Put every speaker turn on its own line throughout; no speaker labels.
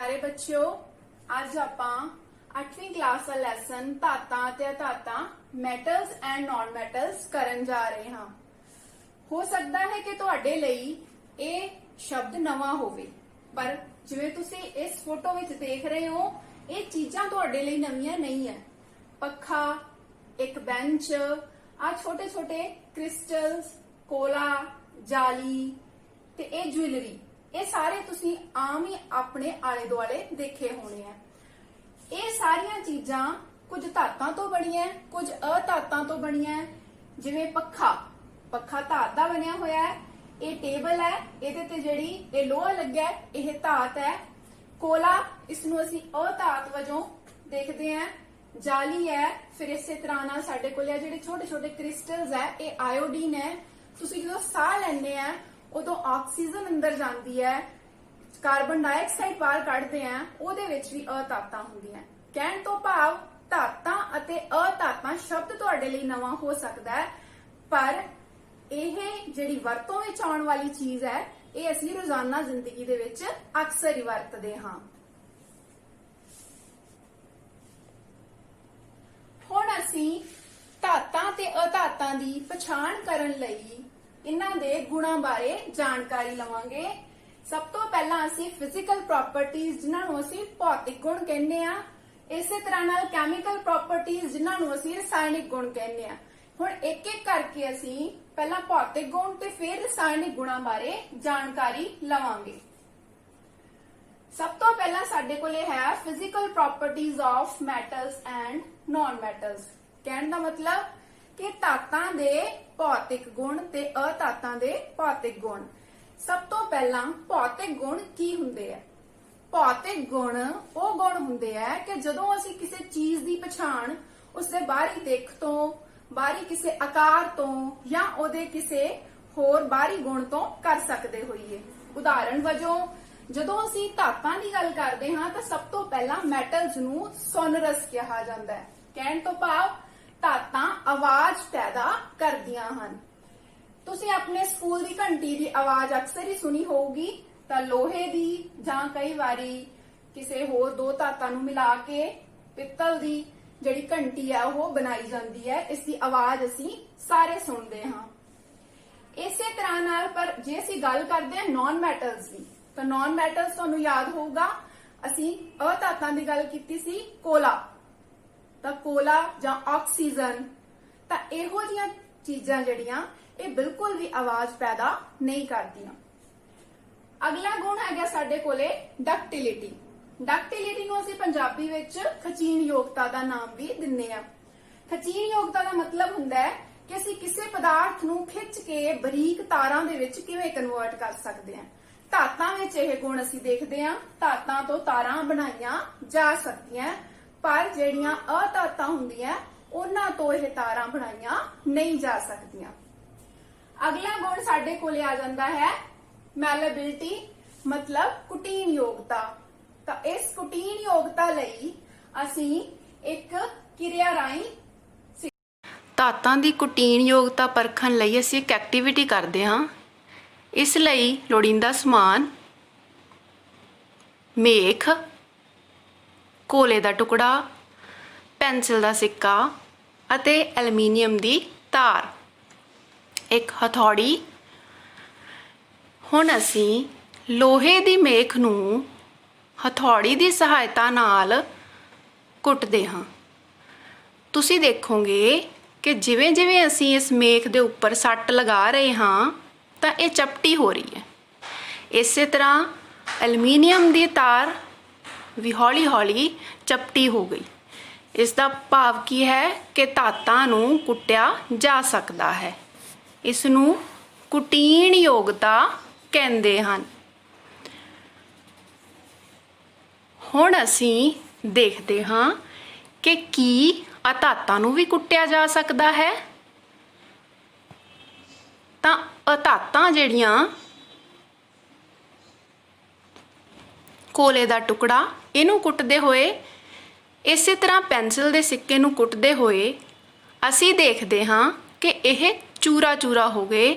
प्यारे बच्चों, ਅੱਜ ਆਪਾਂ 8ਵੀਂ ਕਲਾਸ ਦਾ ਲੈਸਨ ਧਾਤਾਂ ਅਤੇ ਅਧਾਤਾਂ ਮੈਟਲਸ ਐਂਡ ਨਾਨ ਮੈਟਲਸ ਕਰਨ ਜਾ ਰਹੇ ਹਾਂ। ਹੋ ਸਕਦਾ ਹੈ ਕਿ ਤੁਹਾਡੇ ਲਈ ਇਹ ਸ਼ਬਦ ਨਵਾਂ ਹੋਵੇ, ਪਰ ਜਿਵੇਂ ਤੁਸੀਂ ਇਸ ਫੋਟੋ ਵਿੱਚ ਦੇਖ ਰਹੇ ਹੋ, ਇਹ ਚੀਜ਼ਾਂ ਤੁਹਾਡੇ ਲਈ ਨਵੀਆਂ ਨਹੀਂ ਹੈ। ਪੱਖਾ, ਇੱਕ ਬੈਂਚ, ਆ ਛੋਟੇ ਛੋਟੇ ਕ੍ਰਿਸਟਲਸ, ਕੋਲਾ, ਜਾਲੀ ਤੇ ਇਹ ਜੁਐਲਰੀ, ਇਹ ਸਾਰੇ ਤੁਸੀਂ ਆਮ ਹੀ ਆਪਣੇ ਆਲੇ ਦੁਆਲੇ ਦੇਖੇ ਹੋਣੇ ਆ। ਇਹ ਸਾਰੀਆਂ ਚੀਜ਼ਾਂ ਕੁਝ ਧਾਤਾਂ ਤੋਂ ਬਣੀਆਂ, ਕੁਝ ਅਧਾਤਾਂ ਤੋਂ ਬਣੀਆਂ। ਜਿਵੇਂ ਪੱਖਾ ਧਾਤ ਦਾ ਬਣਿਆ ਹੋਇਆ ਹੈ। ਇਹ ਟੇਬਲ ਹੈ, ਇਹਦੇ ਤੇ ਜਿਹੜੀ ਇਹ ਲੋਹਾ ਲੱਗਾ ਹੈ, ਇਹ ਧਾਤ ਹੈ। ਕੋਲਾ, ਇਸ ਨੂੰ ਅਸੀਂ ਅਧਾਤ ਵਜੋਂ ਦੇਖਦੇ ਹਾਂ। ਜਾਲੀ ਹੈ, ਫਿਰ ਇਸੇ ਤਰ੍ਹਾਂ ਨਾਲ ਸਾਡੇ ਕੋਲ ਇਹ ਜਿਹੜੇ ਛੋਟੇ ਛੋਟੇ ਕ੍ਰਿਸਟਲਸ ਹੈ, ਇਹ ਆਇਓਡੀਨ ਹੈ। ਤੁਸੀਂ ਜਦੋਂ ਸਾਹ ਲੈਂਦੇ ਆ ਉਦੋਂ ਆਕਸੀਜਨ ਅੰਦਰ ਜਾਂਦੀ ਹੈ, ਕਾਰਬਨ ਡਾਈਆਕਸਾਈਡ ਬਾਹਰ ਕੱਢਦੇ ਆ, ਉਹਦੇ ਵਿੱਚ ਵੀ ਅਧਾਤਾਂ ਹੁੰਦੀਆਂ। ਕਹਿਣ ਤੋਂ ਭਾਵ ਧਾਤਾਂ ਅਤੇ ਅਧਾਤਾਂ ਸ਼ਬਦ ਤੁਹਾਡੇ ਲਈ ਨਵਾਂ ਹੋ ਸਕਦਾ ਹੈ, ਪਰ ਇਹ ਜਿਹੜੀ ਵਰਤੋਂ ਵਿੱਚ ਆਉਣ ਵਾਲੀ ਚੀਜ਼ ਹੈ, ਇਹ ਅਸੀਂ ਰੋਜ਼ਾਨਾ ਜ਼ਿੰਦਗੀ ਦੇ ਵਿੱਚ ਅਕਸਰ ਹੀ ਵਰਤਦੇ ਹਾਂ। ਹੁਣ ਅਸੀਂ ਧਾਤਾਂ ਤੇ ਅਧਾਤਾਂ ਦੀ ਪਛਾਣ ਕਰਨ ਲਈ ਇਹਨਾਂ ਦੇ ਗੁਣਾਂ ਬਾਰੇ ਜਾਣਕਾਰੀ ਲਵਾਂਗੇ। ਸਭ ਤੋਂ ਪਹਿਲਾਂ ਅਸੀਂ ਫਿਜ਼ੀਕਲ ਪ੍ਰੋਪਰਟੀਜ਼, ਜਿਨ੍ਹਾਂ ਨੂੰ ਅਸੀਂ ਭੌਤਿਕ ਗੁਣ ਕਹਿੰਦੇ ਆ, ਇਸੇ ਤਰ੍ਹਾਂ ਨਾਲ ਕੈਮੀਕਲ ਪ੍ਰੋਪਰਟੀਜ਼, ਜਿਨ੍ਹਾਂ ਨੂੰ ਅਸੀਂ ਰਸਾਇਣਿਕ ਗੁਣ ਕਹਿੰਦੇ ਆ। ਹੁਣ ਇੱਕ ਇੱਕ ਕਰਕੇ ਅਸੀਂ ਪਹਿਲਾਂ ਭੌਤਿਕ ਗੁਣ ਤੇ ਫਿਰ ਰਸਾਇਣਿਕ ਗੁਣਾਂ ਬਾਰੇ ਜਾਣਕਾਰੀ ਲਵਾਂਗੇ। ਸਭ ਤੋਂ ਪਹਿਲਾਂ ਸਾਡੇ ਕੋਲ ਇਹ ਹੈ physical properties of metals and naan metals. ਕਹਿਣ ਦਾ ਮਤਲਬ ਕਿ ਧਾਤਾਂ ਦੇ ਭੌਤਿਕ ਗੁਣ ਤੇ ਅਧਾਤਾਂ ਦੇ ਭੌਤਿਕ ਗੁਣ। ਸਭ ਤੋਂ ਪਹਿਲਾਂ ਭੌਤਿਕ ਗੁਣ ਕੀ ਹੁੰਦੇ ਆ? ਭੌਤਿਕ ਗੁਣ ਉਹ ਗੁਣ ਹੁੰਦੇ ਆ ਕਿ ਜਦੋਂ ਅਸੀਂ ਕਿਸੇ ਚੀਜ਼ ਦੀ ਪਛਾਣ ਉਸਦੇ ਬਾਹਰੀ ਦਿੱਖ ਤੋਂ, ਬਾਹਰੀ ਕਿਸੇ ਆਕਾਰ ਤੋਂ ਜਾਂ ਉਹਦੇ ਕਿਸੇ ਹੋਰ ਬਾਹਰੀ ਗੁਣ ਤੋਂ ਕਰ ਸਕਦੇ ਹੋਈਏ। ਉਦਾਹਰਣ ਵਜੋਂ ਜਦੋਂ ਅਸੀਂ ਧਾਤਾਂ ਦੀ ਗੱਲ ਕਰਦੇ ਹਾਂ ਤਾਂ ਸਭ ਤੋਂ ਪਹਿਲਾਂ ਮੈਟਲਸ ਨੂੰ ਸੋਨਰਸ ਕਿਹਾ ਜਾਂਦਾ ਹੈ। ਕਹਿਣ ਤੋਂ ਭਾਵ ਧਾਤਾਂ ਆਵਾਜ਼ ਪੈਦਾ ਕਰਦੀਆਂ ਹਨ। ਤੁਸੀਂ ਆਪਣੇ ਸਕੂਲ ਦੀ ਘੰਟੀ ਦੀ ਆਵਾਜ਼ ਅਕਸਰ ਹੀ ਸੁਣੀ ਹੋਊਗੀ। ਤਾਂ ਲੋਹੇ ਦੀ ਜਾਂ ਕਈ ਵਾਰੀ ਕਿਸੇ ਹੋਰ ਦੋ ਧਾਤਾਂ ਨੂੰ ਮਿਲਾ ਕੇ ਪਿੱਤਲ ਦੀ ਜਿਹੜੀ ਘੰਟੀ ਹੈ ਉਹ ਬਣਾਈ ਜਾਂਦੀ ਹੈ। ਇਸ ਦੀ ਆਵਾਜ਼ ਅਸੀਂ ਸਾਰੇ ਸੁਣਦੇ ਹਾਂ। ਇਸੇ ਤਰ੍ਹਾਂ ਨਾਲ ਪਰ ਜੇ ਅਸੀਂ ਗੱਲ ਕਰਦੇ ਹਾਂ ਨਾਨ ਮੈਟਲਸ ਦੀ, ਤਾਂ ਨਾਨ ਮੈਟਲਸ ਤੁਹਾਨੂੰ ਯਾਦ ਹੋਊਗਾ, ਅਸੀਂ ਅਧਾਤਾਂ ਦੀ ਗੱਲ ਕੀਤੀ ਸੀ, ਕੋਲਾ। ਤਾਂ ਕੋਲਾ ਜਾਂ ਆਕਸੀਜਨ, ਤਾਂ ਇਹੋ ਜਿਹੀਆਂ ਚੀਜ਼ਾਂ ਜਿਹੜੀਆਂ ਇਹ ਬਿਲਕੁਲ ਵੀ ਆਵਾਜ਼ ਪੈਦਾ ਨਹੀਂ ਕਰਦੀਆਂ। ਅਗਲਾ ਗੁਣ ਹੈਗਾ ਸਾਡੇ ਕੋਲੇ ਡਕਟਿਲਿਟੀ। ਡਕਟਿਲਿਟੀ ਨੂੰ ਅਸੀਂ ਪੰਜਾਬੀ ਵਿੱਚ ਖਚੀਣਯੋਗਤਾ ਦਾ ਨਾਮ ਵੀ ਦਿੰਦੇ ਆ। ਖਚੀਣਯੋਗਤਾ ਦਾ ਮਤਲਬ ਹੁੰਦਾ ਹੈ ਕਿ ਅਸੀਂ ਕਿਸੇ ਪਦਾਰਥ ਨੂੰ ਖਿੱਚ ਕੇ ਬਰੀਕ ਤਾਰਾਂ ਦੇ ਵਿੱਚ ਕਿਵੇਂ ਕਨਵਰਟ ਕਰ ਸਕਦੇ ਹਾਂ। ਧਾਤਾਂ ਵਿੱਚ ਇਹ ਗੁਣ ਅਸੀਂ ਦੇਖਦੇ ਹਾਂ। ਧਾਤਾਂ ਤੋਂ ਤਾਰਾਂ ਬਣਾਈਆਂ ਜਾ ਸਕਦੀਆਂ, ਪਰ ਜਿਹੜੀਆਂ ਅਧਾਤਾਂ ਹੁੰਦੀਆਂ ਉਹਨਾਂ ਤੋਂ ਇਹ ਤਾਰਾਂ ਬਣਾਈਆਂ ਨਹੀਂ ਜਾ ਸਕਦੀਆਂ। ਅਗਲਾ ਗੁਣ ਸਾਡੇ ਕੋਲੇ ਆ ਜਾਂਦਾ ਹੈ ਮੈਲੇਬਿਲਿਟੀ, ਮਤਲਬ ਕੁਟੀਨਯੋਗਤਾ। ਤਾਂ ਇਸ ਕੁਟੀਨਯੋਗਤਾ ਲਈ ਅਸੀਂ ਇੱਕ ਕਿਰਿਆ ਰਾਹੀਂ
ਧਾਤਾਂ ਦੀ ਕੁਟੀਨਯੋਗਤਾ ਪਰਖਣ ਲਈ ਅਸੀਂ ਇੱਕ ਐਕਟੀਵਿਟੀ ਕਰਦੇ ਹਾਂ। ਇਸ ਲਈ ਲੋੜੀਂਦਾ ਸਮਾਨ ਮੇਖ, ਕੋਲੇ ਦਾ ਟੁਕੜਾ, ਪੈਨਸਿਲ ਦਾ ਸਿੱਕਾ ਅਤੇ ਐਲੂਮੀਨੀਅਮ ਦੀ ਤਾਰ, ਇੱਕ ਹਥੌੜੀ। ਹੁਣ ਅਸੀਂ ਲੋਹੇ ਦੀ ਮੇਖ ਨੂੰ ਹਥੌੜੀ ਦੀ ਸਹਾਇਤਾ ਨਾਲ ਕੁੱਟਦੇ ਹਾਂ। ਤੁਸੀਂ ਦੇਖੋਗੇ ਕਿ ਜਿਵੇਂ ਜਿਵੇਂ ਅਸੀਂ ਇਸ ਮੇਖ ਦੇ ਉੱਪਰ ਸੱਟ ਲਗਾ ਰਹੇ ਹਾਂ ਤਾਂ ਇਹ ਚਪਟੀ ਹੋ ਰਹੀ ਹੈ। ਇਸੇ ਤਰ੍ਹਾਂ ਐਲੂਮੀਨੀਅਮ ਦੀ ਤਾਰ ਵੀ ਹੌਲੀ ਹੌਲੀ ਚਪਟੀ ਹੋ ਗਈ। ਇਸ ਦਾ ਭਾਵ ਕੀ ਹੈ ਕਿ ਧਾਤਾਂ ਨੂੰ ਕੁੱਟਿਆ ਜਾ ਸਕਦਾ ਹੈ। ਇਸ ਨੂੰ ਕੁਟੀਨਯੋਗਤਾ ਕਹਿੰਦੇ ਹਨ। ਹੁਣ ਅਸੀਂ ਦੇਖਦੇ ਹਾਂ ਕਿ ਕੀ ਅਧਾਤਾਂ ਨੂੰ ਵੀ ਕੁੱਟਿਆ ਜਾ ਸਕਦਾ ਹੈ। ਤਾਂ ਅਧਾਤਾਂ ਜਿਹੜੀਆਂ ਕੋਲੇ ਦਾ ਟੁਕੜਾ, ਇਹਨੂੰ ਕੁੱਟਦੇ ਹੋਏ, ਇਸੇ ਤਰ੍ਹਾਂ ਪੈਨਸਿਲ ਦੇ ਸਿੱਕੇ ਨੂੰ ਕੁੱਟਦੇ ਹੋਏ ਅਸੀਂ ਦੇਖਦੇ ਹਾਂ ਕਿ ਇਹ ਚੂਰਾ ਚੂਰਾ ਹੋ ਗਏ,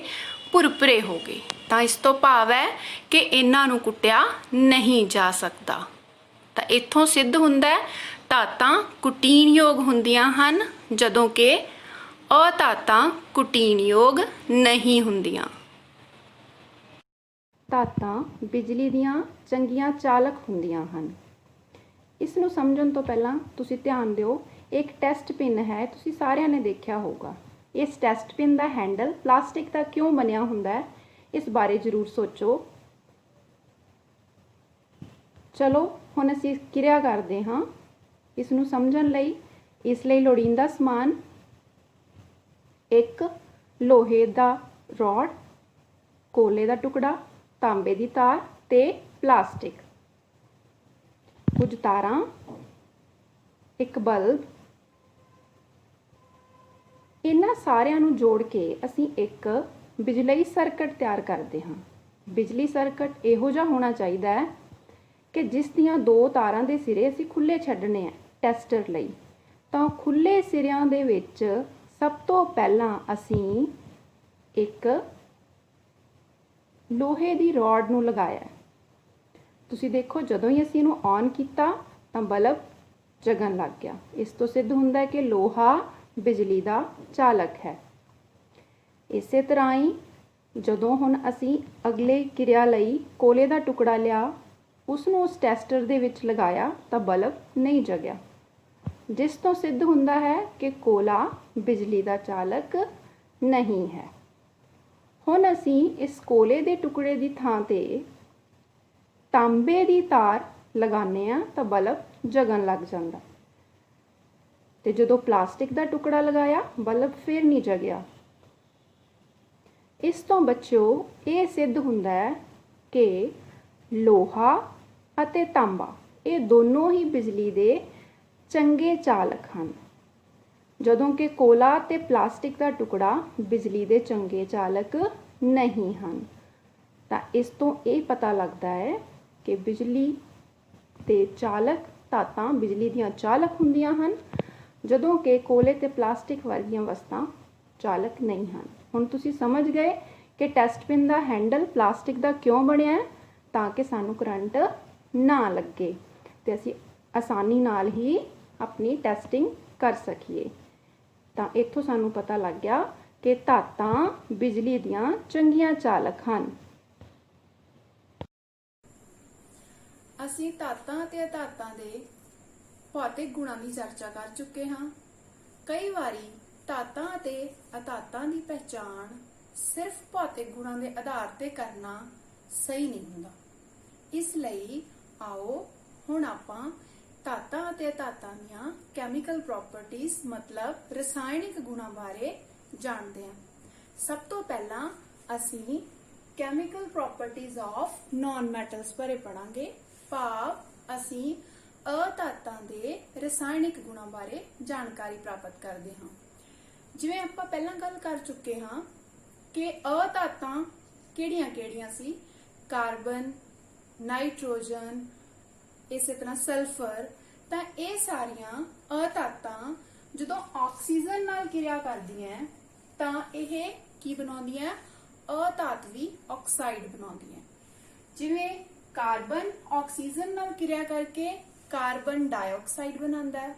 ਭੁਰਭੁਰੇ ਹੋ ਗਏ। ਤਾਂ ਇਸ ਤੋਂ ਭਾਵ ਹੈ ਕਿ ਇਹਨਾਂ ਨੂੰ ਕੁੱਟਿਆ ਨਹੀਂ ਜਾ ਸਕਦਾ। ਤਾਂ ਇੱਥੋਂ ਸਿੱਧ ਹੁੰਦਾ ਹੈ ਧਾਤਾਂ ਕੁਟੀਨਯੋਗ ਹੁੰਦੀਆਂ ਹਨ ਜਦੋਂ ਕਿ ਅਧਾਤਾਂ ਕੁਟੀਨਯੋਗ ਨਹੀਂ ਹੁੰਦੀਆਂ। ਧਾਤਾਂ ਬਿਜਲੀ ਦੀਆਂ ਚੰਗੀਆਂ ਚਾਲਕ ਹੁੰਦੀਆਂ ਹਨ। ਇਸ ਨੂੰ ਸਮਝਣ ਤੋਂ ਪਹਿਲਾਂ ਤੁਸੀਂ ਧਿਆਨ ਦਿਓ, ਇੱਕ ਟੈਸਟ ਪਿਨ ਹੈ, ਤੁਸੀਂ ਸਾਰਿਆਂ ਨੇ ਦੇਖਿਆ ਹੋਊਗਾ। ਇਸ ਟੈਸਟ ਪਿਨ ਦਾ ਹੈਂਡਲ ਪਲਾਸਟਿਕ ਦਾ ਕਿਉਂ ਬਣਿਆ ਹੁੰਦਾ ਹੈ, ਇਸ ਬਾਰੇ ਜ਼ਰੂਰ ਸੋਚੋ। ਚਲੋ ਹੁਣ ਅਸੀਂ ਕਿਰਿਆ ਕਰਦੇ ਹਾਂ। ਇਸ ਨੂੰ ਸਮਝਣ ਲਈ ਇਸ ਲਈ ਲੋੜੀਂਦਾ ਸਮਾਨ ਇੱਕ ਲੋਹੇ ਦਾ ਰੋਡ, ਕੋਲੇ ਦਾ ਟੁਕੜਾ, ਤਾਂਬੇ ਦੀ ਤਾਰ ਤੇ ਪਲਾਸਟਿਕ, ਕੁਝ ਤਾਰਾਂ, ਇੱਕ ਬਲਬ। ਇਹਨਾਂ ਸਾਰਿਆਂ ਨੂੰ ਜੋੜ ਕੇ ਅਸੀਂ ਇੱਕ ਬਿਜਲਈ ਸਰਕਟ ਤਿਆਰ ਕਰਦੇ ਹਾਂ। ਬਿਜਲੀ ਸਰਕਟ ਇਹੋ ਜਿਹਾ ਹੋਣਾ ਚਾਹੀਦਾ ਹੈ ਕਿ ਜਿਸ ਦੀਆਂ ਦੋ ਤਾਰਾਂ ਦੇ ਸਿਰੇ ਅਸੀਂ ਖੁੱਲ੍ਹੇ ਛੱਡਣੇ ਆ ਟੈਸਟਰ ਲਈ। ਤਾਂ ਖੁੱਲ੍ਹੇ ਸਿਰਿਆਂ ਦੇ ਵਿੱਚ ਸਭ ਤੋਂ ਪਹਿਲਾਂ ਅਸੀਂ ਇੱਕ ਲੋਹੇ ਦੀ ਰੋਡ ਨੂੰ ਲਗਾਇਆ। ਤੁਸੀਂ ਦੇਖੋ, ਜਦੋਂ ਹੀ ਅਸੀਂ ਇਹਨੂੰ ਔਨ ਕੀਤਾ ਤਾਂ ਬਲਬ ਜਗਣ ਲੱਗ ਗਿਆ। ਇਸ ਤੋਂ ਸਿੱਧ ਹੁੰਦਾ ਹੈ ਕਿ ਲੋਹਾ ਬਿਜਲੀ ਦਾ ਚਾਲਕ ਹੈ। ਇਸੇ ਤਰ੍ਹਾਂ ਹੀ ਜਦੋਂ ਹੁਣ ਅਸੀਂ ਅਗਲੇ ਕਿਰਿਆ ਲਈ ਕੋਲੇ ਦਾ ਟੁਕੜਾ ਲਿਆ, ਉਸ ਨੂੰ ਉਸ ਟੈਸਟਰ ਦੇ ਵਿੱਚ ਲਗਾਇਆ ਤਾਂ ਬਲਬ ਨਹੀਂ ਜਗਿਆ, ਜਿਸ ਤੋਂ ਸਿੱਧ ਹੁੰਦਾ ਹੈ ਕਿ ਕੋਲਾ ਬਿਜਲੀ ਦਾ ਚਾਲਕ ਨਹੀਂ ਹੈ। ਹੁਣ ਅਸੀਂ ਇਸ ਕੋਲੇ ਦੇ ਟੁਕੜੇ ਦੀ ਥਾਂ ਤੇ ਤਾਂਬੇ ਦੀ ਤਾਰ ਲਗਾਉਂਦੇ ਹਾਂ ਤਾਂ ਬਲਬ ਜਗਣ ਲੱਗ ਜਾਂਦਾ, ਤੇ ਜਦੋਂ ਪਲਾਸਟਿਕ ਦਾ ਟੁਕੜਾ ਲਗਾਇਆ ਬਲਬ ਫਿਰ ਨਹੀਂ ਜਗਿਆ। ਇਸ ਤੋਂ ਬੱਚਿਓ ਇਹ ਸਿੱਧ ਹੁੰਦਾ ਹੈ ਕਿ ਲੋਹਾ ਅਤੇ ਤਾਂਬਾ ਇਹ ਦੋਨੋਂ ਹੀ ਬਿਜਲੀ ਦੇ ਚੰਗੇ ਚਾਲਕ ਹਨ, ਜਦੋਂ ਕਿ ਕੋਲਾ ਤੇ ਪਲਾਸਟਿਕ ਦਾ ਟੁਕੜਾ ਬਿਜਲੀ ਦੇ ਚੰਗੇ ਚਾਲਕ ਨਹੀਂ ਹਨ। ਤਾਂ ਇਸ ਤੋਂ ਇਹ ਪਤਾ ਲੱਗਦਾ ਹੈ ਕਿ ਬਿਜਲੀ ਦੇ ਚਾਲਕ ਧਾਤਾਂ ਬਿਜਲੀ ਦੀਆਂ ਚਾਲਕ ਹੁੰਦੀਆਂ ਹਨ, ਜਦੋਂ ਕਿ ਕੋਲੇ ਤੇ ਪਲਾਸਟਿਕ ਵਰਗੀਆਂ ਵਸਤਾਂ ਚਾਲਕ ਨਹੀਂ ਹਨ। ਹੁਣ ਤੁਸੀਂ ਸਮਝ ਗਏ ਕਿ ਟੈਸਟ ਪਿਨ ਦਾ ਹੈਂਡਲ ਪਲਾਸਟਿਕ ਦਾ ਕਿਉਂ ਬਣਿਆ ਹੈ, ਤਾਂ ਕਿ ਸਾਨੂੰ ਕਰੰਟ ਨਾ ਲੱਗੇ ਤੇ ਅਸੀਂ ਆਸਾਨੀ ਨਾਲ ਹੀ ਆਪਣੀ ਟੈਸਟਿੰਗ ਕਰ ਸਕੀਏ। ਤਾਂ ਇੱਥੋਂ ਸਾਨੂੰ ਪਤਾ ਲੱਗ ਗਿਆ ਕਿ ਧਾਤਾਂ ਬਿਜਲੀ ਦੀਆਂ ਚੰਗੀਆਂ ਚਾਲਕ ਹਨ। ਅਸੀਂ ਧਾਤਾਂ ਅਤੇ ਅਧਾਤਾਂ ਦੇ ਭੌਤਿਕ ਗੁਣਾਂ ਦੀ ਚਰਚਾ ਕਰ ਚੁੱਕੇ ਹਾਂ। ਕਈ ਵਾਰੀ ਧਾਤਾਂ ਅਤੇ ਅਧਾਤਾਂ ਦੀ ਪਹਿਚਾਣ ਸਿਰਫ ਭੌਤਿਕ ਗੁਣਾਂ ਦੇ ਆਧਾਰ ਤੇ ਕਰਨਾ ਸਹੀ ਨਹੀਂ ਹੁੰਦਾ। ਇਸ ਲਈ ਆਓ ਹੁਣ ਆਪਾਂ ਧਾਤਾਂ ਅਤੇ ਅਧਾਤਾਂ ਦੀਆਂ ਕੈਮੀਕਲ ਪ੍ਰੋਪਰਟੀਜ਼ ਮਤਲਬ ਰਸਾਇਣਿਕ ਗੁਣਾਂ ਬਾਰੇ ਜਾਣਦੇ ਹਾਂ। ਸਭ ਤੋਂ ਪਹਿਲਾਂ ਅਸੀਂ chemical properties of non metals ਬਾਰੇ ਪੜਾਂਗੇ, ਭਾਵ ਅਸੀਂ ਅਧਾਤਾਂ ਦੇ ਰਸਾਇਣਿਕ ਗੁਣਾਂ ਬਾਰੇ ਜਾਣਕਾਰੀ ਪ੍ਰਾਪਤ ਕਰਦੇ ਹਾਂ। ਜਿਵੇਂ ਆਪਾਂ ਪਹਿਲਾਂ ਗੱਲ ਕਰ ਚੁੱਕੇ ਹਾਂ ਕਿ ਅਧਾਤਾਂ ਕਿਹੜੀਆਂ-ਕਿਹੜੀਆਂ ਸੀ, ਕਾਰਬਨ, ਨਾਈਟ੍ਰੋਜਨ, ਇਸੇ ਤਰ੍ਹਾਂ ਸਲਫਰ। ਤਾਂ ਇਹ ਸਾਰੀਆਂ ਅਧਾਤਾਂ ਜਦੋਂ ਆਕਸੀਜਨ ਨਾਲ ਕਿਰਿਆ ਕਰਦੀਆਂ ਤਾਂ ਇਹ ਕੀ ਬਣਾਉਂਦੀਆਂ, ਅਧਾਤਵੀ ਆਕਸਾਈਡ ਬਣਾਉਂਦੀਆਂ। ਜਿਵੇਂ ਕਾਰਬਨ ਆਕਸੀਜਨ ਨਾਲ ਕਿਰਿਆ ਕਰਕੇ ਕਾਰਬਨ ਡਾਈਆਕਸਾਈਡ ਬਣਾਉਂਦਾ ਹੈ,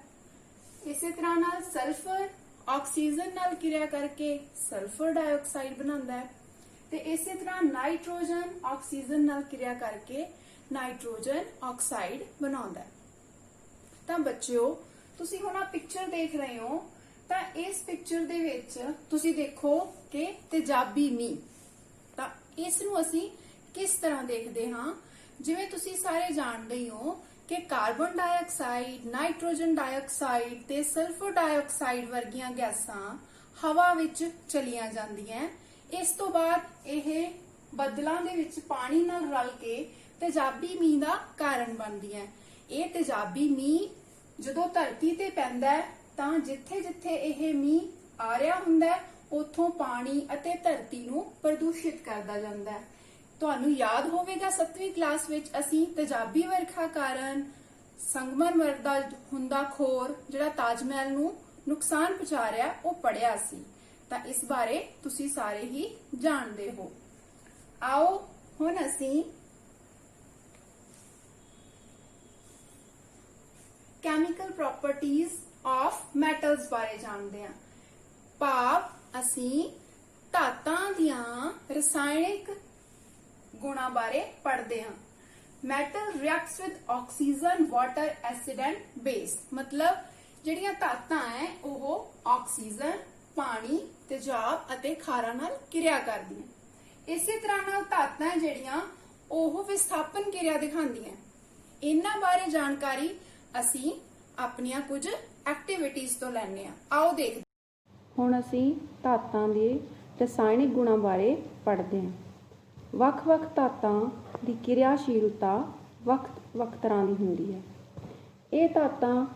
ਇਸੇ ਤਰ੍ਹਾਂ ਨਾਲ ਸਲਫਰ ਆਕਸੀਜਨ ਨਾਲ ਕਿਰਿਆ ਕਰਕੇ ਸਲਫਰ ਡਾਈਆਕਸਾਈਡ ਬਣਾਉਂਦਾ ਹੈ, ਤੇ ਇਸੇ ਤਰ੍ਹਾਂ ਨਾਈਟ੍ਰੋਜਨ ਆਕਸੀਜਨ ਨਾਲ ਕਿਰਿਆ ਕਰਕੇ ਨਾਈਟ੍ਰੋਜਨ ਆਕਸਾਈਡ ਬਣਾਉਂਦਾ ਹੈ। ਤਾਂ ਬੱਚਿਓ ਤੁਸੀਂ ਹੁਣ ਆ ਪਿਕਚਰ ਦੇਖ ਰਹੇ ਹੋ, ਤਾਂ ਇਸ ਪਿਕਚਰ ਦੇ ਵਿੱਚ ਤੁਸੀਂ ਦੇਖੋ ਕਿ ਤੇਜ਼ਾਬੀ ਮੀਂਹ। ਤਾਂ ਇਸ ਨੂੰ ਅਸੀਂ ਕਿਸ ਤਰ੍ਹਾਂ ਦੇਖਦੇ ਹਾਂ, ਜਿਵੇਂ ਤੁਸੀਂ ਸਾਰੇ ਜਾਣਦੇ ਹੀ ਹੋ ਕਿ ਕਾਰਬਨ ਡਾਈਆਕਸਾਈਡ, ਨਾਈਟ੍ਰੋਜਨ ਡਾਈਆਕਸਾਈਡ ਤੇ ਸਲਫਰ ਡਾਈਆਕਸਾਈਡ ਵਰਗੀਆਂ ਗੈਸਾਂ ਹਵਾ ਵਿੱਚ ਚਲੀਆਂ ਜਾਂਦੀਆਂ। ਇਸ ਤੋਂ ਬਾਅਦ ਇਹ ਬੱਦਲਾਂ ਦੇ ਵਿੱਚ ਪਾਣੀ ਨਾਲ ਰਲ ਕੇ ਤੇਜ਼ਾਬੀ ਮੀਂਹ ਦਾ ਕਾਰਨ ਬਣਦੀਆਂ। ਇਹ ਤੇਜ਼ਾਬੀ ਮੀਂਹ ਜਦੋਂ ਧਰਤੀ ਤੇ ਪੈਂਦਾ ਹੈ ਤਾਂ ਜਿੱਥੇ-ਜਿੱਥੇ ਇਹ ਮੀਂਹ ਆ ਰਿਹਾ ਹੁੰਦਾ ਹੈ ਉੱਥੋਂ ਪਾਣੀ ਅਤੇ ਧਰਤੀ ਨੂੰ ਪ੍ਰਦੂਸ਼ਿਤ ਕਰਦਾ ਜਾਂਦਾ ਹੈ। ਤੁਹਾਨੂੰ ਯਾਦ ਹੋਵੇਗਾ 7ਵੀਂ ਕਲਾਸ ਵਿੱਚ ਅਸੀਂ ਤੇਜ਼ਾਬੀ ਵਰਖਾ ਕਾਰਨ ਸੰਗਮਰਮਰ ਦਾ ਹੁੰਦਾ ਖੋਰ ਜਿਹੜਾ ਤਾਜ ਮਹਿਲ ਨੂੰ ਨੁਕਸਾਨ ਪਹੁੰਚਾ ਰਿਹਾ ਉਹ ਪੜਿਆ ਸੀ। ਤਾਂ ਇਸ ਬਾਰੇ ਤੁਸੀਂ ਸਾਰੇ ਹੀ ਜਾਣਦੇ ਹੋ। ਆਓ ਹੁਣ ਅਸੀਂ
ਪ੍ਰੋਪਰਟੀਜ਼ ਆਫ ਮੈਟਲਸ ਬਾਰੇ ਜਾਣਦੇ ਹਾਂ। ਭਾਵ ਅਸੀਂ ਧਾਤਾਂ ਦੀਆਂ ਰਸਾਇਣਿਕ ਗੁਣਾਂ ਬਾਰੇ ਪੜ੍ਹਦੇ ਹਾਂ। Metal reacts with oxygen, water, acid and base. ਮਤਲਬ ਜਿਹੜੀਆਂ ਧਾਤਾਂ ਹੈ ਉਹ ਆਕਸੀਜਨ, ਪਾਣੀ, ਤੇਜ਼ਾਬ ਅਤੇ ਖਾਰਾਂ ਨਾਲ ਕਿਰਿਆ ਕਰਦੀਆਂ। ਇਸੇ ਤਰ੍ਹਾਂ ਨਾਲ ਧਾਤਾਂ ਜਿਹੜੀਆਂ ਉਹ ਵਿਸਥਾਪਨ ਕਿਰਿਆ ਦਿਖਾਉਂਦੀਆਂ। ਇਹਨਾਂ ਬਾਰੇ ਜਾਣਕਾਰੀ ਅਸੀਂ ਆਪਣੀਆਂ ਕੁਝ ਐਕਟੀਵਿਟੀਜ਼ ਤੋਂ ਲੈਣੇ ਆ। ਆਓ ਦੇਖਦੇ
ਹੁਣ ਅਸੀਂ ਧਾਤਾਂ ਦੇ ਰਸਾਇਣਿਕ ਗੁਣਾਂ ਬਾਰੇ ਪੜ੍ਹਦੇ ਹਾਂ। ਵੱਖ-ਵੱਖ ਧਾਤਾਂ ਦੀ ਕਿਰਿਆਸ਼ੀਲਤਾ ਵੱਖ-ਵੱਖ ਤਰ੍ਹਾਂ ਦੀ ਹੁੰਦੀ ਹੈ। ਇਹ ਧਾਤਾਂ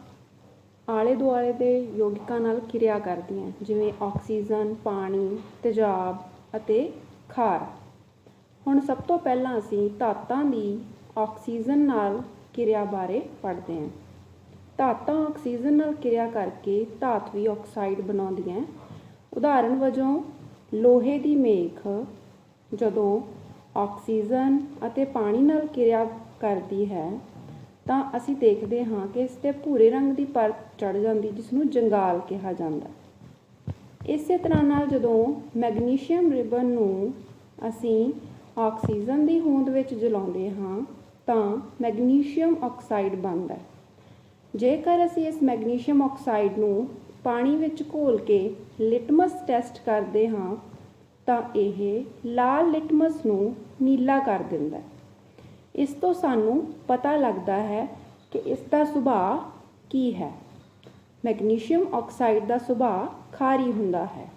ਆਲੇ ਦੁਆਲੇ ਦੇ ਯੌਗਿਕਾਂ ਨਾਲ ਕਿਰਿਆ ਕਰਦੀਆਂ, ਜਿਵੇਂ ਆਕਸੀਜਨ, ਪਾਣੀ, ਤੇਜ਼ਾਬ ਅਤੇ ਖਾਰ। ਹੁਣ ਸਭ ਤੋਂ ਪਹਿਲਾਂ ਅਸੀਂ ਧਾਤਾਂ ਦੀ ਆਕਸੀਜਨ ਨਾਲ ਕਿਰਿਆ ਬਾਰੇ ਪੜ੍ਹਦੇ ਹਾਂ। ਧਾਤਾਂ ਆਕਸੀਜਨ ਨਾਲ ਕਿਰਿਆ ਕਰਕੇ ਧਾਤਵੀ ਆਕਸਾਈਡ ਬਣਾਉਂਦੀਆਂ। ਉਦਾਹਰਨ ਵਜੋਂ ਲੋਹੇ ਦੀ ਮੇਖ ਜਦੋਂ ਆਕਸੀਜਨ ਅਤੇ ਪਾਣੀ ਨਾਲ ਕਿਰਿਆ ਕਰਦੀ ਹੈ ਤਾਂ ਅਸੀਂ ਦੇਖਦੇ ਹਾਂ ਕਿ ਇਸ 'ਤੇ ਭੂਰੇ ਰੰਗ ਦੀ ਪਰਤ ਚੜ੍ਹ ਜਾਂਦੀ, ਜਿਸ ਨੂੰ ਜੰਗਾਲ ਕਿਹਾ ਜਾਂਦਾ। ਇਸੇ ਤਰ੍ਹਾਂ ਨਾਲ ਜਦੋਂ ਮੈਗਨੀਸ਼ੀਅਮ ਰਿਬਨ ਨੂੰ ਅਸੀਂ ਆਕਸੀਜਨ ਦੀ ਹੋਂਦ ਵਿੱਚ ਜਲਾਉਂਦੇ ਹਾਂ ਤਾਂ ਮੈਗਨੀਸ਼ੀਅਮ ਆਕਸਾਈਡ ਬਣਦਾ। ਜੇਕਰ ਅਸੀਂ ਇਸ ਮੈਗਨੀਸ਼ੀਅਮ ਆਕਸਾਈਡ ਨੂੰ ਪਾਣੀ ਵਿੱਚ ਘੋਲ ਕੇ ਲਿਟਮਸ ਟੈਸਟ ਕਰਦੇ ਹਾਂ ਤਾਂ ਇਹ ਲਾਲ ਲਿਟਮਸ ਨੂੰ ਨੀਲਾ ਕਰ ਦਿੰਦਾ। ਇਸ ਤੋਂ ਸਾਨੂੰ ਪਤਾ ਲੱਗਦਾ ਹੈ ਕਿ ਇਸ ਦਾ ਸੁਭਾਅ ਕੀ ਹੈ। ਮੈਗਨੀਸ਼ੀਅਮ ਆਕਸਾਈਡ ਦਾ ਸੁਭਾਅ ਖਾਰੀ ਹੁੰਦਾ ਹੈ।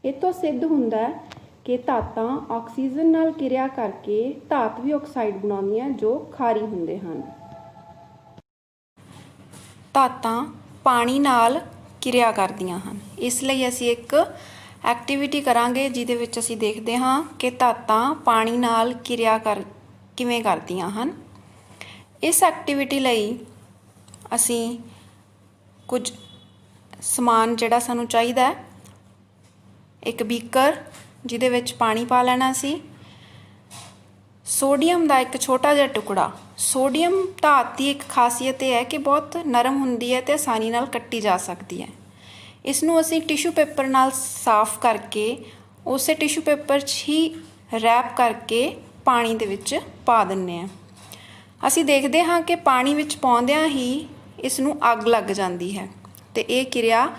ਇਹ ਤੋਂ ਸਿੱਧ ਹੁੰਦਾ ਹੈ ਕਿ ਧਾਤਾਂ ਆਕਸੀਜਨ ਨਾਲ ਕਿਰਿਆ ਕਰਕੇ ਧਾਤਵੀ ਆਕਸਾਈਡ ਬਣਾਉਂਦੀਆਂ ਜੋ ਖਾਰੀ ਹੁੰਦੇ ਹਨ। ਧਾਤਾਂ ਪਾਣੀ ਨਾਲ ਕਿਰਿਆ ਕਰਦੀਆਂ ਹਨ। ਇਸ ਲਈ ਅਸੀਂ ਇੱਕ ਐਕਟੀਵਿਟੀ ਕਰਾਂਗੇ ਜਿਹਦੇ ਵਿੱਚ ਅਸੀਂ ਦੇਖਦੇ ਹਾਂ ਕਿ ਧਾਤਾਂ ਪਾਣੀ ਨਾਲ ਕਿਰਿਆ ਕਿਵੇਂ ਕਰਦੀਆਂ ਹਨ। ਇਸ ਐਕਟੀਵਿਟੀ ਲਈ ਅਸੀਂ ਕੁਝ ਸਮਾਨ ਜਿਹੜਾ ਸਾਨੂੰ ਚਾਹੀਦਾ ਹੈ, ਇੱਕ ਬੀਕਰ ਜਿਹਦੇ ਵਿੱਚ ਪਾਣੀ ਪਾ ਲੈਣਾ ਸੀ, ਸੋਡੀਅਮ ਦਾ ਇੱਕ ਛੋਟਾ ਜਿਹਾ ਟੁਕੜਾ। ਸੋਡੀਅਮ ਧਾਤ ਦੀ ਇੱਕ ਖਾਸੀਅਤ ਇਹ ਹੈ ਕਿ ਬਹੁਤ ਨਰਮ ਹੁੰਦੀ ਹੈ ਅਤੇ ਆਸਾਨੀ ਨਾਲ ਕੱਟੀ ਜਾ ਸਕਦੀ ਹੈ। ਇਸ ਨੂੰ ਅਸੀਂ ਟਿਸ਼ੂ ਪੇਪਰ ਨਾਲ ਸਾਫ਼ ਕਰਕੇ ਉਸੇ ਟਿਸ਼ੂ ਪੇਪਰ 'ਚ ਹੀ ਰੈਪ ਕਰਕੇ ਪਾਣੀ ਦੇ ਵਿੱਚ ਪਾ ਦਿੰਦੇ ਹਾਂ। ਅਸੀਂ ਦੇਖਦੇ ਹਾਂ ਕਿ ਪਾਣੀ ਵਿੱਚ ਪਾਉਂਦਿਆਂ ਹੀ ਇਸ ਨੂੰ ਅੱਗ ਲੱਗ ਜਾਂਦੀ ਹੈ ਅਤੇ ਇਹ ਕਿਰਿਆ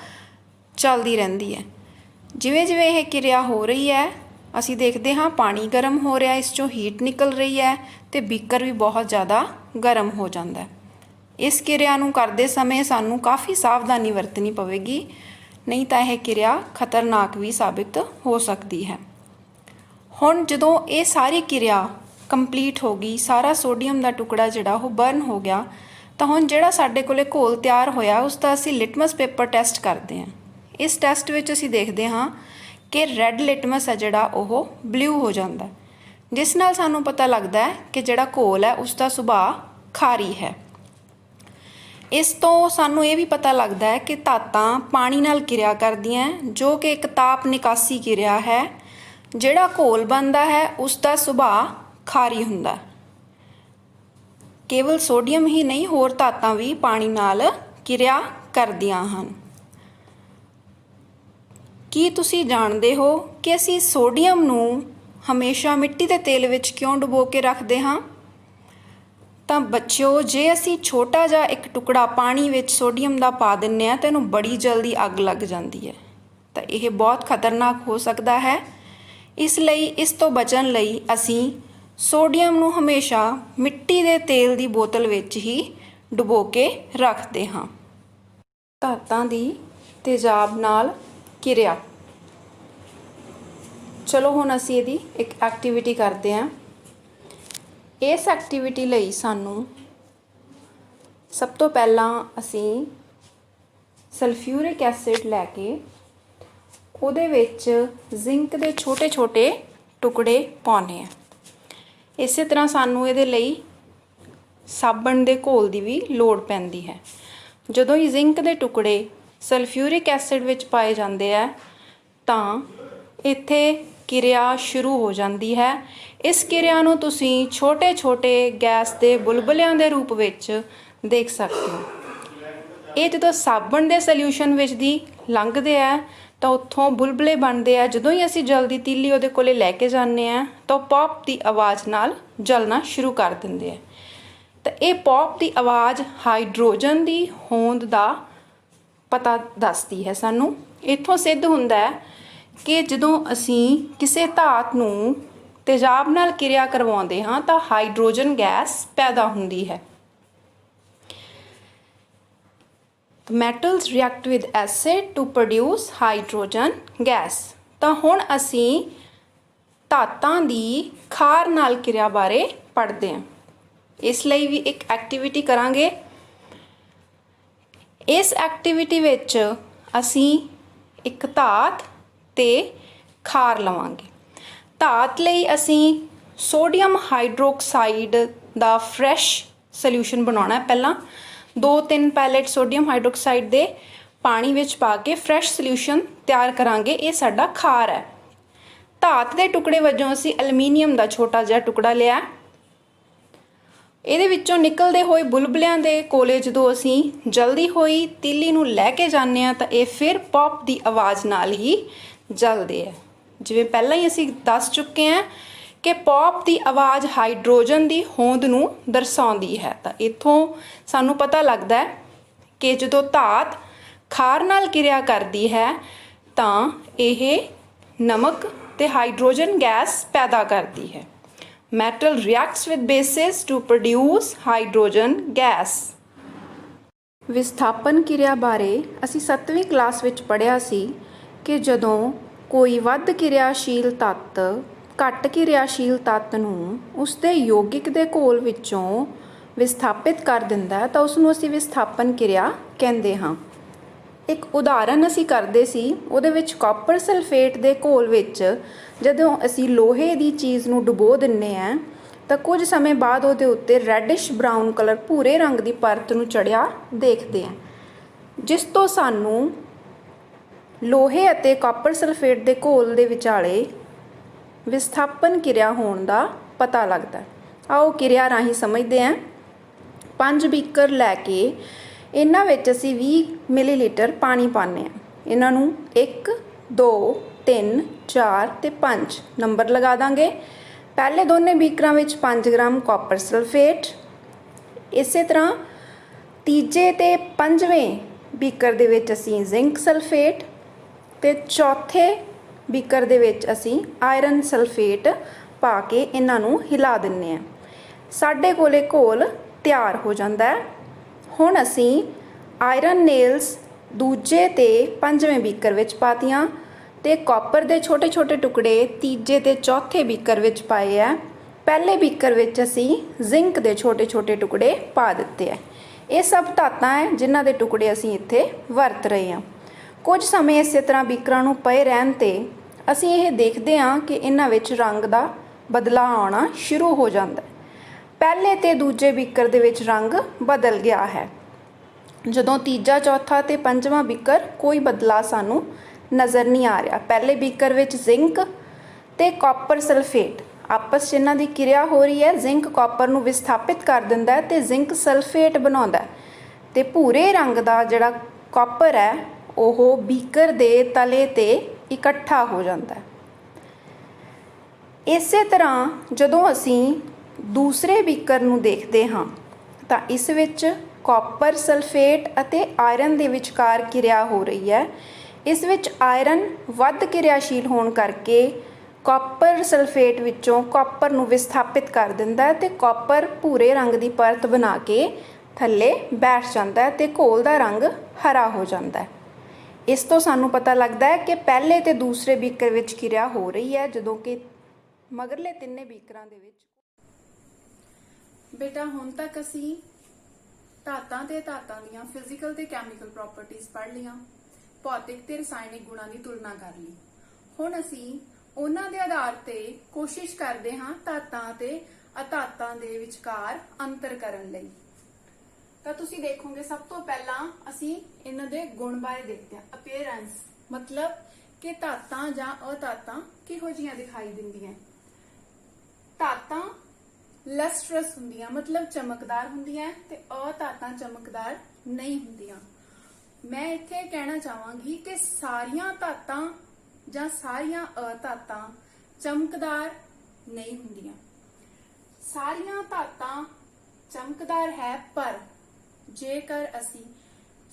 ਚੱਲਦੀ ਰਹਿੰਦੀ ਹੈ। ਜਿਵੇਂ ਜਿਵੇਂ ਇਹ ਕਿਰਿਆ ਹੋ ਰਹੀ ਹੈ ਅਸੀਂ ਦੇਖਦੇ ਹਾਂ ਪਾਣੀ ਗਰਮ ਹੋ ਰਿਹਾ, ਇਸ 'ਚੋਂ ਹੀਟ ਨਿਕਲ ਰਹੀ ਹੈ ਅਤੇ ਬੀਕਰ ਵੀ ਬਹੁਤ ਜ਼ਿਆਦਾ ਗਰਮ ਹੋ ਜਾਂਦਾ। ਇਸ ਕਿਰਿਆ ਨੂੰ ਕਰਦੇ ਸਮੇਂ ਸਾਨੂੰ ਕਾਫੀ ਸਾਵਧਾਨੀ ਵਰਤਣੀ ਪਵੇਗੀ, ਨਹੀਂ ਤਾਂ ਇਹ ਕਿਰਿਆ ਖਤਰਨਾਕ ਵੀ ਸਾਬਿਤ ਹੋ ਸਕਦੀ ਹੈ। ਹੁਣ ਜਦੋਂ ਇਹ ਸਾਰੀ ਕਿਰਿਆ ਕੰਪਲੀਟ ਹੋ ਗਈ, ਸਾਰਾ ਸੋਡੀਅਮ ਦਾ ਟੁਕੜਾ ਜਿਹੜਾ ਉਹ ਬਰਨ ਹੋ ਗਿਆ, ਤਾਂ ਹੁਣ ਜਿਹੜਾ ਸਾਡੇ ਕੋਲੇ ਘੋਲ ਤਿਆਰ ਹੋਇਆ ਉਸ ਦਾ ਅਸੀਂ ਲਿਟਮਸ ਪੇਪਰ ਟੈਸਟ ਕਰਦੇ ਹਾਂ। ਇਸ ਟੈਸਟ ਵਿੱਚ ਅਸੀਂ ਦੇਖਦੇ ਹਾਂ ਕਿ ਰੈੱਡ ਲਿਟਮਸ ਹੈ ਜਿਹੜਾ ਉਹ ਬਲੂ ਹੋ ਜਾਂਦਾ, ਜਿਸ ਨਾਲ ਸਾਨੂੰ ਪਤਾ ਲੱਗਦਾ ਹੈ ਕਿ ਜਿਹੜਾ ਘੋਲ ਹੈ ਉਸ ਦਾ ਸੁਭਾਅ ਖਾਰੀ ਹੈ। ਇਸ ਤੋਂ ਸਾਨੂੰ ਇਹ ਵੀ ਪਤਾ ਲੱਗਦਾ ਹੈ ਕਿ ਧਾਤਾਂ ਪਾਣੀ ਨਾਲ ਕਿਰਿਆ ਕਰਦੀਆਂ, ਜੋ ਕਿ ਇੱਕ ਤਾਪ ਨਿਕਾਸੀ ਕਿਰਿਆ ਹੈ। ਜਿਹੜਾ ਘੋਲ ਬਣਦਾ ਹੈ ਉਸ ਦਾ ਸੁਭਾਅ ਖਾਰੀ ਹੁੰਦਾ। ਕੇਵਲ ਸੋਡੀਅਮ ਹੀ ਨਹੀਂ, ਹੋਰ ਧਾਤਾਂ ਵੀ ਪਾਣੀ ਨਾਲ ਕਿਰਿਆ ਕਰਦੀਆਂ ਹਨ। ਕੀ ਤੁਸੀਂ ਜਾਣਦੇ ਹੋ ਕਿ ਅਸੀਂ ਸੋਡੀਅਮ ਨੂੰ ਹਮੇਸ਼ਾ ਮਿੱਟੀ ਦੇ ਤੇਲ ਵਿੱਚ ਕਿਉਂ ਡੁਬੋ ਕੇ ਰੱਖਦੇ ਹਾਂ? ਤਾਂ ਬੱਚਿਓ, ਜੇ ਅਸੀਂ ਛੋਟਾ ਜਿਹਾ ਇੱਕ ਟੁਕੜਾ ਪਾਣੀ ਵਿੱਚ ਸੋਡੀਅਮ ਦਾ ਪਾ ਦਿੰਦੇ ਹਾਂ ਤਾਂ ਇਹਨੂੰ ਬੜੀ ਜਲਦੀ ਅੱਗ ਲੱਗ ਜਾਂਦੀ ਹੈ, ਤਾਂ ਇਹ ਬਹੁਤ ਖਤਰਨਾਕ ਹੋ ਸਕਦਾ ਹੈ। ਇਸ ਲਈ ਇਸ ਤੋਂ ਬਚਣ ਲਈ ਅਸੀਂ ਸੋਡੀਅਮ ਨੂੰ ਹਮੇਸ਼ਾ ਮਿੱਟੀ ਦੇ ਤੇਲ ਦੀ ਬੋਤਲ ਵਿੱਚ ਹੀ ਡੁਬੋ ਕੇ ਰੱਖਦੇ ਹਾਂ। ਧਾਤਾਂ ਦੀ ਤੇਜ਼ਾਬ ਨਾਲ ਕਿਰਿਆ। ਚਲੋ ਹੁਣ ਅਸੀਂ ਇਹਦੀ ਇੱਕ ਐਕਟੀਵਿਟੀ ਕਰਦੇ ਹਾਂ। ਇਸ ਐਕਟੀਵਿਟੀ ਲਈ ਸਾਨੂੰ ਸਭ ਤੋਂ ਪਹਿਲਾਂ ਅਸੀਂ ਸਲਫਿਊਰਿਕ ਐਸਿਡ ਲੈ ਕੇ ਉਹਦੇ ਵਿੱਚ ਜ਼ਿੰਕ ਦੇ ਛੋਟੇ-ਛੋਟੇ ਟੁਕੜੇ ਪਾਉਣੇ ਆ। ਇਸੇ ਤਰ੍ਹਾਂ ਸਾਨੂੰ ਇਹਦੇ ਲਈ ਸਾਬਣ ਦੇ ਘੋਲ ਦੀ ਵੀ ਲੋੜ ਪੈਂਦੀ ਹੈ। ਜਦੋਂ ਹੀ ਜ਼ਿੰਕ ਦੇ ਟੁਕੜੇ ਸਲਫਿਊਰਿਕ ਐਸਿਡ ਵਿੱਚ ਪਾਏ ਜਾਂਦੇ ਆ ਤਾਂ ਇੱਥੇ ਕਿਰਿਆ ਸ਼ੁਰੂ ਹੋ ਜਾਂਦੀ ਹੈ। ਇਸ ਕਿਰਿਆ ਨੂੰ ਤੁਸੀਂ ਛੋਟੇ-ਛੋਟੇ ਗੈਸ ਦੇ ਬੁਲਬੁਲਿਆਂ ਦੇ ਰੂਪ ਵਿੱਚ ਦੇਖ ਸਕਦੇ ਹੋ। ਇਹ ਜਦੋਂ ਸਾਬਣ ਦੇ ਸੋਲਿਊਸ਼ਨ ਵਿੱਚ ਦੀ ਲੰਘਦੇ ਆ ਤਾਂ ਉੱਥੋਂ ਬੁਲਬੁਲੇ ਬਣਦੇ ਆ। ਜਦੋਂ ਹੀ ਅਸੀਂ ਜਲ ਦੀ ਤੀਲੀ ਉਹਦੇ ਕੋਲੇ ਲੈ ਕੇ ਜਾਂਦੇ ਆ ਤਾਂ ਉਹ ਪੌਪ ਦੀ ਆਵਾਜ਼ ਨਾਲ ਜਲਣਾ ਸ਼ੁਰੂ ਕਰ ਦਿੰਦੇ ਆ। ਤਾਂ ਇਹ ਪੌਪ ਦੀ ਆਵਾਜ਼ ਹਾਈਡਰੋਜਨ ਦੀ ਹੋਂਦ ਦਾ ਪਤਾ ਦੱਸਦੀ ਹੈ ਸਾਨੂੰ। ਇੱਥੋਂ ਸਿੱਧ ਹੁੰਦਾ ਹੈ ਕਿ ਜਦੋਂ ਅਸੀਂ ਕਿਸੇ ਧਾਤ ਨੂੰ ਤੇਜ਼ਾਬ ਨਾਲ ਕਿਰਿਆ ਕਰਵਾਉਂਦੇ ਹਾਂ ਤਾਂ ਹਾਈਡਰੋਜਨ ਗੈਸ ਪੈਦਾ ਹੁੰਦੀ ਹੈ। Metals react with acid to produce hydrogen gas। ਤਾਂ ਹੁਣ ਅਸੀਂ ਧਾਤਾਂ ਦੀ ਖਾਰ ਨਾਲ ਕਿਰਿਆ ਬਾਰੇ ਪੜ੍ਹਦੇ ਹਾਂ। ਇਸ ਲਈ ਵੀ ਇੱਕ ਐਕਟੀਵਿਟੀ ਕਰਾਂਗੇ। ਇਸ ਐਕਟੀਵਿਟੀ ਵਿੱਚ ਅਸੀਂ ਇੱਕ ਧਾਤ ਤੇ ਖਾਰ ਲਵਾਂਗੇ। ਧਾਤ ਲਈ ਅਸੀਂ ਸੋਡੀਅਮ ਹਾਈਡਰੋਕਸਾਈਡ ਦਾ ਫਰੈਸ਼ ਸੋਲਿਊਸ਼ਨ ਬਣਾਉਣਾ ਹੈ। ਪਹਿਲਾਂ 2-3 ਪੈਲੇਟ ਸੋਡੀਅਮ ਹਾਈਡਰੋਕਸਾਈਡ ਦੇ ਪਾਣੀ ਵਿੱਚ ਪਾ ਕੇ ਫਰੈਸ਼ ਸੋਲਿਊਸ਼ਨ ਤਿਆਰ ਕਰਾਂਗੇ। ਇਹ ਸਾਡਾ ਖਾਰ ਹੈ। ਧਾਤ ਦੇ ਟੁਕੜੇ ਵਜੋਂ ਅਸੀਂ ਐਲੂਮੀਨੀਅਮ ਦਾ ਛੋਟਾ ਜਿਹਾ ਟੁਕੜਾ ਲਿਆ। ਇਹਦੇ ਵਿੱਚੋਂ ਨਿਕਲਦੇ ਹੋਏ ਬੁਲਬੁਲਿਆਂ ਦੇ ਕੋਲੇ ਜਦੋਂ ਅਸੀਂ ਜਲਦੀ ਹੋਈ ਤੀਲੀ ਨੂੰ ਲੈ ਕੇ ਜਾਂਦੇ ਹਾਂ ਤਾਂ ਇਹ ਫਿਰ ਪੌਪ ਦੀ ਆਵਾਜ਼ ਨਾਲ ਹੀ ਜਲਦੇ ਆ। ਜਿਵੇਂ ਪਹਿਲਾਂ ਹੀ ਅਸੀਂ ਦੱਸ ਚੁੱਕੇ ਹਾਂ ਕਿ ਪੌਪ ਦੀ ਆਵਾਜ਼ ਹਾਈਡਰੋਜਨ ਦੀ ਹੋਂਦ ਨੂੰ ਦਰਸਾਉਂਦੀ ਹੈ। ਤਾਂ ਇੱਥੋਂ ਸਾਨੂੰ ਪਤਾ ਲੱਗਦਾ ਹੈ ਕਿ ਜਦੋਂ ਧਾਤ ਖਾਰ ਨਾਲ ਕਿਰਿਆ ਕਰਦੀ ਹੈ ਤਾਂ ਇਹ ਨਮਕ ਤੇ ਹਾਈਡਰੋਜਨ ਗੈਸ ਪੈਦਾ ਕਰਦੀ ਹੈ। Metal reacts with bases to produce hydrogen gas। ਵਿਸਥਾਪਨ ਕਿਰਿਆ ਬਾਰੇ ਅਸੀਂ 7ਵੀਂ ਕਲਾਸ ਵਿੱਚ ਪੜ੍ਹਿਆ ਸੀ ਕਿ ਜਦੋਂ ਕੋਈ ਵੱਧ ਕਿਰਿਆਸ਼ੀਲ ਤੱਤ ਘੱਟ ਕਿਰਿਆਸ਼ੀਲ ਤੱਤ ਨੂੰ ਉਸਦੇ ਯੌਗਿਕ ਦੇ ਘੋਲ ਵਿੱਚੋਂ ਵਿਸਥਾਪਿਤ ਕਰ ਦਿੰਦਾ ਤਾਂ ਉਸ ਨੂੰ ਅਸੀਂ ਵਿਸਥਾਪਨ ਕਿਰਿਆ ਕਹਿੰਦੇ ਹਾਂ। ਇੱਕ ਉਦਾਹਰਨ ਅਸੀਂ ਕਰਦੇ ਸੀ, ਉਹਦੇ ਵਿੱਚ ਕਾਪਰ ਸਲਫੇਟ ਦੇ ਘੋਲ ਵਿੱਚ ਜਦੋਂ ਅਸੀਂ ਲੋਹੇ ਦੀ ਚੀਜ਼ ਨੂੰ ਡੁਬੋ ਦਿੰਦੇ ਹਾਂ ਤਾਂ ਕੁਝ ਸਮੇਂ ਬਾਅਦ ਉਹਦੇ ਉੱਤੇ ਰੈਡਿਸ਼ ਬਰਾਊਨ ਕਲਰ ਭੂਰੇ ਰੰਗ ਦੀ ਪਰਤ ਨੂੰ ਚੜਿਆ ਦੇਖਦੇ ਹਾਂ, ਜਿਸ ਤੋਂ ਸਾਨੂੰ ਲੋਹੇ ਅਤੇ ਕਾਪਰ ਸਲਫੇਟ ਦੇ ਘੋਲ ਦੇ ਵਿਚਾਲੇ ਵਿਸਥਾਪਨ ਕਿਰਿਆ ਹੋਣ ਦਾ ਪਤਾ ਲੱਗਦਾ। ਆਓ ਕਿਰਿਆ ਰਾਹੀਂ ਸਮਝਦੇ ਹਾਂ। 5 ਬੀਕਰ ਲੈ ਕੇ ਇਹਨਾਂ ਵਿੱਚ ਅਸੀਂ 20 ਮਿਲੀਲੀਟਰ ਪਾਣੀ ਪਾਉਂਦੇ ਹਾਂ। ਇਹਨਾਂ ਨੂੰ 1 2 3 4 ਤੇ 5 ਨੰਬਰ ਲਗਾ ਦਾਂਗੇ। ਪਹਿਲੇ ਦੋਨੇ ਬੀਕਰਾਂ ਵਿੱਚ 5 ਗ੍ਰਾਮ ਕਾਪਰ ਸਲਫੇਟ, ਇਸੇ ਤਰ੍ਹਾਂ ਤੀਜੇ ਤੇ ਪੰਜਵੇਂ ਬੀਕਰ ਦੇ ਵਿੱਚ ਅਸੀਂ ਜ਼ਿੰਕ ਸਲਫੇਟ ਤੇ ਚੌਥੇ ਬੀਕਰ ਦੇ ਵਿੱਚ ਅਸੀਂ ਆਇਰਨ ਸਲਫੇਟ ਪਾ ਕੇ ਇਹਨਾਂ ਨੂੰ ਹਿਲਾ ਦਿੰਦੇ ਹਾਂ। ਸਾਡੇ ਕੋਲੇ ਘੋਲ ਤਿਆਰ ਹੋ ਜਾਂਦਾ ਹੈ। ਹੁਣ ਅਸੀਂ ਆਇਰਨ ਨੇਲਸ ਦੂਜੇ ਤੇ ਪੰਜਵੇਂ ਬੀਕਰ ਵਿੱਚ ਪਾਤੀਆਂ ਤੇ ਕਾਪਰ ਦੇ ਛੋਟੇ ਛੋਟੇ ਟੁਕੜੇ ਤੀਜੇ ਤੇ ਚੌਥੇ ਬੀਕਰ ਵਿੱਚ ਪਾਏ ਆ। ਪਹਿਲੇ ਬੀਕਰ ਵਿੱਚ ਅਸੀਂ ਜ਼ਿੰਕ ਦੇ ਛੋਟੇ ਛੋਟੇ ਟੁਕੜੇ ਪਾ ਦਿੱਤੇ ਆ। ਇਹ ਸਭ ਧਾਤਾਂ ਹੈ ਜਿਨ੍ਹਾਂ ਦੇ ਟੁਕੜੇ ਅਸੀਂ ਇੱਥੇ ਵਰਤ ਰਹੇ ਹਾਂ। ਕੁਝ ਸਮੇਂ ਇਸੇ ਤਰ੍ਹਾਂ ਬੀਕਰਾਂ ਨੂੰ ਪਏ ਰਹਿਣ ਤੇ ਅਸੀਂ ਇਹ ਦੇਖਦੇ ਹਾਂ ਕਿ ਇਹਨਾਂ ਵਿੱਚ ਰੰਗ ਦਾ ਬਦਲਾਅ ਆਉਣਾ ਸ਼ੁਰੂ ਹੋ ਜਾਂਦਾ ਹੈ। ਪਹਿਲੇ ਤੇ ਦੂਜੇ ਬੀਕਰ ਦੇ ਵਿੱਚ ਰੰਗ ਬਦਲ ਗਿਆ ਹੈ। ਜਦੋਂ ਤੀਜਾ ਚੌਥਾ ਤੇ ਪੰਜਵਾਂ ਬੀਕਰ ਕੋਈ ਬਦਲਾਅ ਸਾਨੂੰ ਨਜ਼ਰ ਨਹੀਂ ਆ ਰਿਹਾ। ਪਹਿਲੇ ਬੀਕਰ ਵਿੱਚ ਜ਼ਿੰਕ ਤੇ ਕਾਪਰ ਸਲਫੇਟ ਆਪਸ 'ਚ ਇਹਨਾਂ ਦੀ ਕਿਰਿਆ ਹੋ ਰਹੀ ਹੈ। ਜ਼ਿੰਕ ਕਾਪਰ ਨੂੰ ਵਿਸਥਾਪਿਤ ਕਰ ਦਿੰਦਾ ਹੈ ਤੇ ਜ਼ਿੰਕ ਸਲਫੇਟ ਬਣਾਉਂਦਾ ਤੇ ਭੂਰੇ ਰੰਗ ਦਾ ਜਿਹੜਾ ਕਾਪਰ ਹੈ ਉਹ ਬੀਕਰ ਦੇ ਤਲੇ ਤੇ ਇਕੱਠਾ ਹੋ ਜਾਂਦਾ ਹੈ। ਇਸੇ ਤਰ੍ਹਾਂ ਜਦੋਂ ਅਸੀਂ ਦੂਸਰੇ ਬੀਕਰ ਨੂੰ ਦੇਖਦੇ ਹਾਂ ਤਾਂ ਇਸ ਵਿੱਚ ਕਾਪਰ ਸਲਫੇਟ ਅਤੇ ਆਇਰਨ ਦੇ ਵਿਚਕਾਰ ਕਿਰਿਆ ਹੋ ਰਹੀ ਹੈ। ਇਸ ਵਿੱਚ ਆਇਰਨ ਵੱਧ ਕਿਰਿਆਸ਼ੀਲ ਹੋਣ ਕਰਕੇ ਕਾਪਰ ਸਲਫੇਟ ਵਿੱਚੋਂ ਕਾਪਰ ਨੂੰ ਵਿਸਥਾਪਿਤ ਕਰ ਦਿੰਦਾ ਹੈ ਤੇ ਕਾਪਰ ਭੂਰੇ ਰੰਗ ਦੀ ਪਰਤ ਬਣਾ ਕੇ ਥੱਲੇ ਬੈਠ ਜਾਂਦਾ ਹੈ ਤੇ ਘੋਲ ਦਾ ਰੰਗ ਹਰਾ ਹੋ ਜਾਂਦਾ ਹੈ। ਇਸ ਤੋਂ ਸਾਨੂੰ ਪਤਾ ਲੱਗਦਾ ਹੈ ਕਿ ਪਹਿਲੇ ਤੇ ਦੂਸਰੇ ਬੀਕਰ ਵਿੱਚ ਕਿਰਿਆ ਹੋ ਰਹੀ ਹੈ, ਜਦੋਂ ਕਿ ਮਗਰਲੇ ਤਿੰਨੇ ਬੀਕਰਾਂ ਦੇ ਵਿੱਚ। ਬੇਟਾ ਹੁਣ ਤੱਕ ਅਸੀਂ ਧਾਤਾਂ ਤੇ ਧਾਤਾਂ ਦੀਆਂ ਫਿਜ਼ੀਕਲ ਤੇ ਕੈਮੀਕਲ ਪ੍ਰੋਪਰਟੀਜ਼ ਪੜ੍ਹ ਲਈਆਂ, ਭੌਤਿਕ ਤੇ ਰਸਾਇਣਿਕ ਗੁਣਾਂ ਦੀ ਤੁਲਨਾ ਕਰ ਲਈ। ਹੁਣ ਅਸੀਂ ਉਹਨਾਂ ਦੇ ਆਧਾਰ ਤੇ ਕੋਸ਼ਿਸ਼ ਕਰਦੇ ਹਾਂ ਧਾਤਾਂ ਤੇ ਅਧਾਤਾਂ ਦੇ ਵਿਚਕਾਰ ਅੰਤਰ ਕਰਨ ਲਈ। ਤਾਂ ਤੁਸੀਂ ਦੇਖੋਗੇ ਸਭ ਤੋਂ ਪਹਿਲਾਂ ਅਸੀਂ ਇਹਨਾਂ ਦੇ ਗੁਣ ਬਾਰੇ ਦੇਖਦੇ ਹਾਂ। ਅਪੀਅਰੈਂਸ ਮਤਲਬ ਕਿ ਧਾਤਾਂ ਜਾਂ ਅਧਾਤਾਂ ਕਿਹੋ ਜਿਹੀਆਂ ਦਿਖਾਈ ਦਿੰਦੀਆਂ। ਧਾਤਾਂ ਲਸਟਰਸ ਹੁੰਦੀਆਂ ਮਤਲਬ ਚਮਕਦਾਰ ਹੁੰਦੀਆਂ ਤੇ ਅਧਾਤਾਂ ਚਮਕਦਾਰ ਨਹੀਂ ਹੁੰਦੀਆਂ।
ਮੈਂ ਇੱਥੇ ਕਹਿਣਾ ਚਾਹਾਂਗੀ ਕਿ ਸਾਰੀਆਂ ਧਾਤਾਂ ਜਾਂ ਸਾਰੀਆਂ ਅਧਾਤਾਂ ਚਮਕਦਾਰ ਨਹੀਂ ਹੁੰਦੀਆਂ। ਸਾਰੀਆਂ ਧਾਤਾਂ ਚਮਕਦਾਰ ਹੈ, ਪਰ ਜੇਕਰ ਅਸੀਂ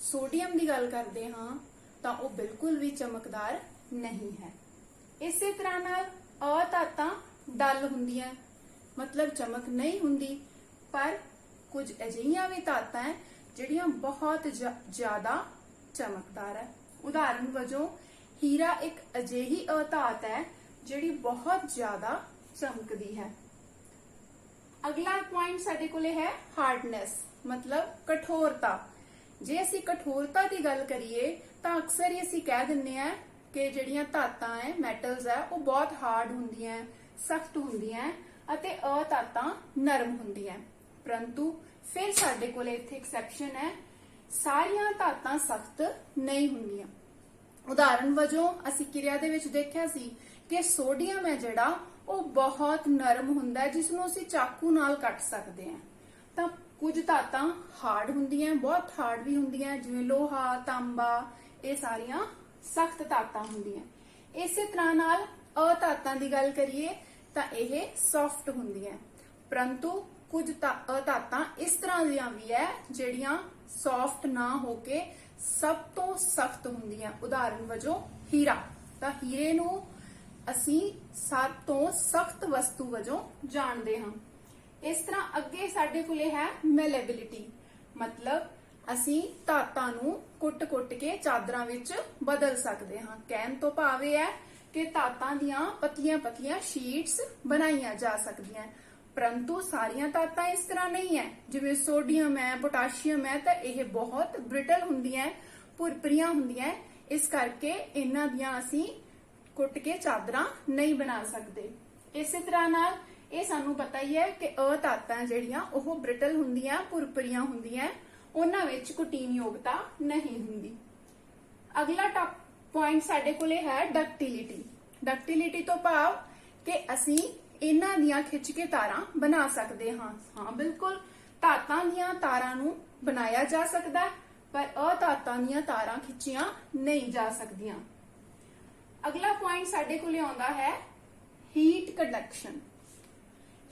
ਸੋਡੀਅਮ ਦੀ ਗੱਲ ਕਰਦੇ ਹਾਂ ਤਾਂ ਉਹ ਬਿਲਕੁਲ ਵੀ ਚਮਕਦਾਰ ਨਹੀਂ ਹੈ। ਇਸੇ ਤਰ੍ਹਾਂ ਨਾਲ ਅਧਾਤਾਂ ਡਲ ਹੁੰਦੀਆਂ, ਮਤਲਬ ਚਮਕ ਨਹੀਂ ਹੁੰਦੀ, ਪਰ ਕੁਝ ਅਜਿਹੀਆਂ ਵੀ ਧਾਤਾਂ ਹੈ ਜਿਹੜੀਆਂ ਬਹੁਤ ਜ਼ਿਆਦਾ ਚਮਕਦਾਰ ਹੈ। ਉਦਾਹਰਨ ਵਜੋਂ ਹੀਰਾ ਇੱਕ ਅਜਿਹੀ ਅਧਾਤ ਹੈ ਜਿਹੜੀ ਬਹੁਤ ਜ਼ਿਆਦਾ ਚਮਕਦੀ ਹੈ। ਅਗਲਾ ਪੁਆਇੰਟ ਸਾਡੇ ਕੋਲੇ ਹੈ ਹਾਰਡਨੈਸ, ਮਤਲਬ ਕਠੋਰਤਾ। ਜੇ ਅਸੀਂ ਕਠੋਰਤਾ ਦੀ ਗੱਲ ਕਰੀਏ ਤਾਂ ਅਕਸਰ ਹੀ ਅਸੀਂ ਕਹਿ ਦਿੰਨੇ ਆ ਕਿ ਜਿਹੜੀਆਂ ਧਾਤਾਂ ਹੈ, ਮੈਟਲਸ ਹੈ, ਉਹ ਬਹੁਤ ਹਾਰਡ ਹੁੰਦੀਆਂ, ਸਖਤ ਹੁੰਦੀਆਂ ਅਤੇ ਅਧਾਤਾਂ ਨਰਮ ਹੁੰਦੀਆਂ। ਪਰੰਤੂ ਫਿਰ ਸਾਡੇ ਕੋਲੇ ਇੱਥੇ ਐਕਸੈਪਸ਼ਨ ਹੈ, ਸਾਰੀਆਂ ਧਾਤਾਂ ਸਖਤ ਨਹੀਂ ਹੁੰਦੀਆਂ। ਉਦਾਹਰਨ ਵਜੋਂ ਅਸੀਂ ਕਿਰਿਆ ਦੇ ਵਿੱਚ ਦੇਖਿਆ ਸੀ ਕਿ ਸੋਡੀਅਮ ਹੈ ਜਿਹੜਾ ਉਹ ਬਹੁਤ ਨਰਮ ਹੁੰਦਾ ਹੈ, ਜਿਸ ਨੂੰ ਅਸੀਂ ਚਾਕੂ ਨਾਲ ਕੱਟ ਸਕਦੇ ਹਾਂ। ਤਾਂ ਕੁਝ ਧਾਤਾਂ ਹਾਰਡ ਹੁੰਦੀਆਂ, ਬਹੁਤ ਹਾਰਡ ਵੀ ਹੁੰਦੀਆਂ, ਜਿਵੇਂ ਲੋਹਾ, ਤਾਂਬਾ, ਇਹ ਸਾਰੀਆਂ ਸਖਤ ਧਾਤਾਂ ਹੁੰਦੀਆਂ। ਇਸੇ ਤਰ੍ਹਾਂ ਨਾਲ ਅਧਾਤਾਂ ਦੀ ਗੱਲ ਕਰੀਏ ਤਾਂ ਇਹ ਸੌਫਟ ਹੁੰਦੀਆਂ, ਪਰੰਤੂ ਕੁਝ ਧਾਤਾਂ ਇਸ ਤਰ੍ਹਾਂ ਦੀਆਂ ਵੀ ਹੈ ਜਿਹੜੀਆਂ ਸੌਫਟ ਨਾ ਹੋ ਕੇ ਸਭ ਤੋਂ ਸਖਤ ਹੁੰਦੀਆਂ। ਉਦਾਹਰਨ ਵਜੋਂ ਹੀਰਾ, ਤਾਂ ਹੀਰੇ ਨੂੰ ਅਸੀਂ ਸਭ ਤੋਂ ਸਖਤ ਵਸਤੂ ਵਜੋਂ ਜਾਣਦੇ ਹਾਂ। ਇਸ ਤਰ੍ਹਾਂ ਅੱਗੇ ਸਾਡੇ ਕੋਲੇ ਹੈ ਮੈਲੇਬਿਲਿਟੀ, ਮਤਲਬ ਅਸੀਂ ਧਾਤਾਂ ਨੂੰ ਕੁੱਟ-ਕੁੱਟ ਕੇ ਚਾਦਰਾਂ ਵਿੱਚ ਬਦਲ ਸਕਦੇ ਹਾਂ। ਕਹਿਣ ਤੋਂ ਭਾਵ ਇਹ ਹੈ ਕਿ ਧਾਤਾਂ ਦੀਆਂ ਪਤਲੀਆਂ-ਪਤਲੀਆਂ ਸ਼ੀਟਸ ਬਣਾਈਆਂ ਜਾ ਸਕਦੀਆਂ, ਪਰੰਤੂ ਸਾਰੀਆਂ ਧਾਤਾਂ ਇਸ ਤਰ੍ਹਾਂ ਨਹੀਂ ਹੈ। ਜਿਵੇਂ ਸੋਡੀਅਮ ਹੈ, ਪੋਟਾਸ਼ੀਅਮ ਹੈ, ਤਾਂ ਇਹ ਬਹੁਤ ਬ੍ਰਿਟਲ ਹੁੰਦੀਆਂ, ਭੁਰਭੁਰੀਆਂ ਹੁੰਦੀਆਂ, ਇਸ ਕਰਕੇ ਇਹਨਾਂ ਦੀਆਂ ਅਸੀਂ ਕੁੱਟ ਕੇ ਚਾਦਰਾਂ ਨਹੀਂ ਬਣਾ ਸਕਦੇ। ਇਸੇ ਤਰ੍ਹਾਂ ਨਾਲ ਇਹ ਸਾਨੂੰ ਪਤਾ ਹੀ ਹੈ ਕਿ ਅਧਾਤਾਂ ਜਿਹੜੀਆਂ ਉਹ ਬ੍ਰਿਟਲ ਹੁੰਦੀਆਂ, ਭੁਰਭੁਰੀਆਂ ਹੁੰਦੀਆਂ, ਉਹਨਾਂ ਵਿੱਚ ਕੁਟੀਨ ਯੋਗਤਾ ਨਹੀਂ ਹੁੰਦੀ। ਅਗਲਾ ਪੁਆਇੰਟ ਸਾਡੇ ਕੋਲੇ ਹੈ ਡਕਟਿਲਿਟੀ। ਡਕਟਿਲਿਟੀ ਤੋਂ ਭਾਵ ਕਿ ਅਸੀਂ ਇਹਨਾਂ ਦੀਆਂ ਖਿੱਚ ਕੇ ਤਾਰਾਂ ਬਣਾ ਸਕਦੇ ਹਾਂ। ਹਾਂ, ਬਿਲਕੁਲ ਧਾਤਾਂ ਦੀਆਂ ਤਾਰਾਂ ਨੂੰ ਬਣਾਇਆ ਜਾ ਸਕਦਾ ਹੈ, ਪਰ ਅਧਾਤਾਂ ਦੀਆਂ ਤਾਰਾਂ ਖਿੱਚੀਆਂ ਨਹੀਂ ਜਾ ਸਕਦੀਆਂ। ਅਗਲਾ ਪੁਆਇੰਟ ਸਾਡੇ ਕੋਲੇ ਆਉਂਦਾ ਹੈ ਹੀਟ ਕੰਡਕਸ਼ਨ।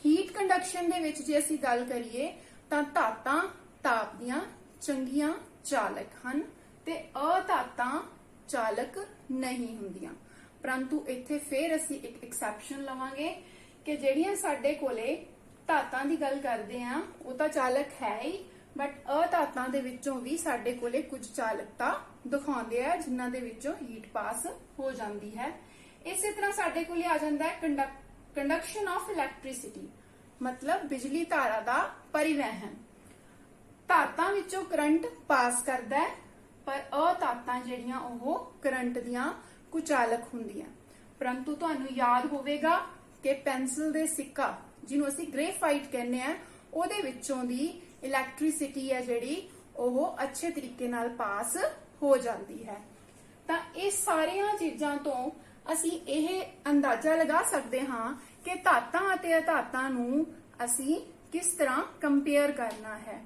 ਹੀਟ ਕੰਡਕਸ਼ਨ ਦੇ ਵਿੱਚ ਜੇ ਅਸੀਂ ਗੱਲ ਕਰੀਏ ਤਾਂ ਧਾਤਾਂ ਤਾਪ ਦੀਆਂ ਚੰਗੀਆਂ ਚਾਲਕ ਹਨ ਤੇ ਅਧਾਤਾਂ ਚਾਲਕ ਨਹੀਂ ਹੁੰਦੀਆਂ। ਪਰੰਤੂ ਇੱਥੇ ਫੇਰ ਅਸੀਂ ਇੱਕ ਐਕਸੈਪਸ਼ਨ ਲਵਾਂਗੇ ਕਿ ਜਿਹੜੀਆਂ ਸਾਡੇ ਕੋਲੇ ਧਾਤਾਂ ਦੀ ਗੱਲ ਕਰਦੇ ਆ ਉਹ ਤਾਂ ਚਾਲਕ ਹੈ ਹੀ, ਬਟ ਅਧਾਤਾਂ ਦੇ ਵਿੱਚੋਂ ਵੀ ਸਾਡੇ ਕੋਲੇ ਕੁਝ ਚਾਲਕਤਾ ਦਿਖਾਉਂਦੇ ਆ ਜਿਨ੍ਹਾਂ ਦੇ ਵਿੱਚੋਂ ਹੀਟ ਪਾਸ ਹੋ ਜਾਂਦੀ ਹੈ। ਇਸੇ ਤਰ੍ਹਾਂ ਸਾਡੇ ਕੋਲੇ ਆ ਜਾਂਦਾ ਹੈ ਕੰਡਕਸ਼ਨ ਆਫ ਇਲੈਕਟ੍ਰਿਸਿਟੀ, ਮਤਲਬ ਬਿਜਲੀ ਧਾਰਾ ਦਾ ਪਰਿਵਹਨ। ਧਾਤਾਂ ਵਿੱਚੋਂ ਕਰੰਟ ਪਾਸ ਕਰਦਾ ਹੈ, ਪਰ ਅਧਾਤਾਂ ਜਿਹੜੀਆਂ ਉਹ ਕਰੰਟ ਦੀਆਂ ਕੁਚਾਲਕ ਹੁੰਦੀਆਂ। ਪਰੰਤੂ ਤੁਹਾਨੂੰ ਯਾਦ ਹੋਵੇਗਾ ਕਿ ਪੈਨਸਿਲ ਦੇ ਸਿੱਕਾ, ਜਿਹਨੂੰ ਅਸੀਂ ਗ੍ਰੇਫਾਈਟ ਕਹਿੰਦੇ ਆ, ਉਹਦੇ ਵਿੱਚੋਂ ਦੀ ਇਲੈਕਟ੍ਰਿਸਿਟੀ ਹੈ ਜਿਹੜੀ ਉਹ ਅੱਛੇ ਤਰੀਕੇ ਨਾਲ ਪਾਸ ਹੋ ਜਾਂਦੀ ਹੈ। ਤਾਂ ਇਹ ਸਾਰੀਆਂ ਚੀਜ਼ਾਂ ਤੋਂ ਅਸੀਂ ਇਹ ਅੰਦਾਜ਼ਾ ਲਗਾ ਸਕਦੇ ਹਾਂ ਕਿ ਧਾਤਾਂ ਅਤੇ ਅਧਾਤਾਂ ਨੂੰ ਅਸੀਂ ਕਿਸ ਤਰ੍ਹਾਂ ਕੰਪੇਅਰ ਕਰਨਾ ਹੈ।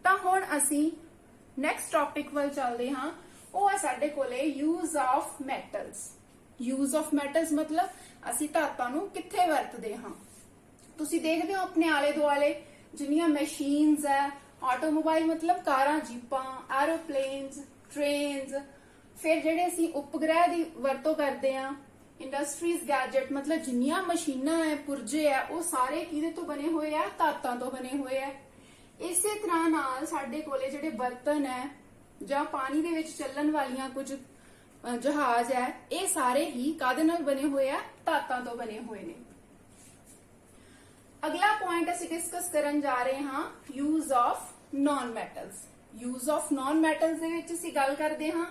ਤਾਂ ਹੁਣ ਅਸੀਂ ਨੈਕਸਟ ਟੌਪਿਕ ਵੱਲ ਚੱਲਦੇ ਹਾਂ। ਉਹ ਹੈ ਸਾਡੇ ਕੋਲੇ use of metals. Use of metals ਮਤਲਬ ਅਸੀਂ ਧਾਤਾਂ ਨੂੰ ਕਿੱਥੇ ਵਰਤਦੇ ਹਾਂ। ਤੁਸੀਂ ਦੇਖਦੇ ਹੋ ਆਪਣੇ ਆਲੇ ਦੁਆਲੇ ਜਿੰਨੀਆਂ ਮਸ਼ੀਨਸ ਹੈ, ਆਟੋਮੋਬਾਈਲ ਮਤਲਬ ਕਾਰਾਂ, ਜੀਪਾਂ, ਐਰੋਪਲੇਨਸ, ਟ੍ਰੇਨਸ, ਫਿਰ ਜਿਹੜੇ ਅਸੀਂ ਉਪਗ੍ਰਹਿ ਦੀ ਵਰਤੋਂ ਕਰਦੇ ਆ, ਇੰਡਸਟਰੀਜ਼, ਗੈਜਟ, ਮਤਲਬ ਜਿੰਨੀਆਂ ਮਸ਼ੀਨਾਂ ਹੈ, ਪੁਰਜੇ ਹੈ, ਉਹ ਸਾਰੇ ਕਿਹਦੇ ਤੋਂ ਬਣੇ ਹੋਏ ਆ? ਧਾਤਾਂ ਤੋਂ ਬਣੇ ਹੋਏ ਆ। ਇਸੇ ਤਰ੍ਹਾਂ ਨਾਲ ਸਾਡੇ ਕੋਲੇ ਜਿਹੜੇ ਬਰਤਨ ਹੈ ਜਾਂ ਪਾਣੀ ਦੇ ਵਿੱਚ ਚੱਲਣ ਵਾਲੀਆਂ ਕੁਝ ਜਹਾਜ਼ ਹੈ, ਇਹ ਸਾਰੇ ਹੀ ਕਾਹਦੇ ਨਾਲ ਬਣੇ ਹੋਏ ਆ? ਧਾਤਾਂ ਤੋਂ ਬਣੇ ਹੋਏ ਨੇ। ਅਗਲਾ ਪੁਆਇੰਟ ਅਸੀਂ ਡਿਸਕਸ ਕਰਨ ਜਾ ਰਹੇ ਹਾਂ use of non metals. Use of non metals ਦੇ ਵਿੱਚ ਅਸੀਂ ਗੱਲ ਕਰਦੇ ਹਾਂ,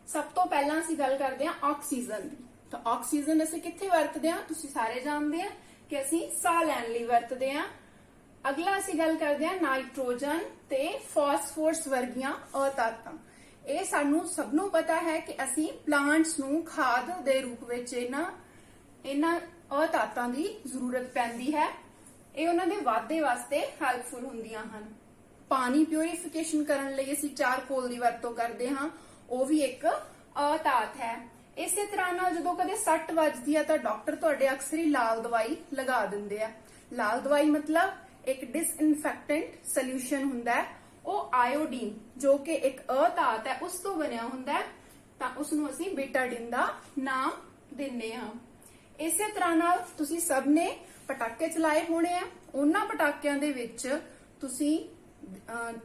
ਸਭ ਤੋਂ ਪਹਿਲਾਂ ਅਸੀਂ ਗੱਲ ਕਰਦੇ ਹਾਂ ਆਕਸੀਜਨ ਦੀ। ਤਾਂ ਆਕਸੀਜਨ ਅਸੀਂ ਕਿੱਥੇ ਵਰਤਦੇ ਹਾਂ? ਤੁਸੀਂ ਸਾਰੇ ਜਾਣਦੇ ਆ ਕਿ ਅਸੀਂ ਸਾਹ ਲੈਣ ਲਈ ਵਰਤਦੇ ਹਾਂ। ਅਗਲਾ ਅਸੀਂ ਗੱਲ ਕਰਦੇ ਹਾਂ ਨਾਈਟ੍ਰੋਜਨ ਤੇ ਫਾਸਫੋਰਸ ਵਰਗੀਆਂ ਅਧਾਤਾਂ। ਇਹ ਸਾਨੂੰ ਸਭ ਨੂੰ ਪਤਾ ਹੈ ਕਿ ਅਸੀਂ ਪਲਾਂਟਸ ਨੂੰ ਖਾਦ ਦੇ ਰੂਪ ਵਿੱਚ ਇਹਨਾਂ ਅਧਾਤਾਂ ਦੀ ਜ਼ਰੂਰਤ ਪੈਂਦੀ ਹੈ। ਇਹ ਉਹਨਾਂ ਦੇ ਵਾਧੇ ਵਾਸਤੇ ਹੈਲਪਫੁਲ ਹੁੰਦੀਆਂ ਹਨ। ਪਾਣੀ ਪਿਉਰੀਫਿਕੇਸ਼ਨ ਕਰਨ ਲਈ ਅਸੀਂ ਚਾਰਕੋਲ ਦੀ ਵਰਤੋਂ ਕਰਦੇ ਹਾਂ, ਉਹ ਵੀ ਇੱਕ ਅਧਾਤ ਹੈ। ਇਸੇ ਤਰ੍ਹਾਂ ਨਾਲ ਜਦੋਂ ਕਦੇ ਸੱਟ ਵੱਜਦੀ ਆ ਤਾਂ ਡਾਕਟਰ ਤੁਹਾਡੇ ਅਕਸਰ ਹੀ ਲਾਲ ਦਵਾਈ ਲਗਾ ਦਿੰਦੇ ਆ। ਲਾਲ ਦਵਾਈ ਮਤਲਬ ਇੱਕ ਡਿਸਇਨਫੈਕਟੈਂਟ ਸੋਲੂਸ਼ਨ ਹੁੰਦਾ ਹੈ, ਉਹ ਆਇਓਡੀਨ ਜੋ ਕਿ ਇੱਕ ਅਧਾਤ ਹੈ ਉਸ ਤੋਂ ਬਣਿਆ ਹੁੰਦਾ ਹੈ, ਤਾਂ ਉਸ ਨੂੰ ਅਸੀਂ ਬੀਟਾਡੀਨ ਦਾ ਨਾਮ ਦਿੰਦੇ ਹਾਂ। ਇਸੇ ਤਰ੍ਹਾਂ ਨਾਲ ਤੁਸੀਂ ਸਭ ਨੇ ਪਟਾਕੇ ਚਲਾਏ ਹੋਣੇ ਆ, ਉਹਨਾਂ ਪਟਾਕਿਆਂ ਦੇ ਵਿੱਚ ਤੁਸੀਂ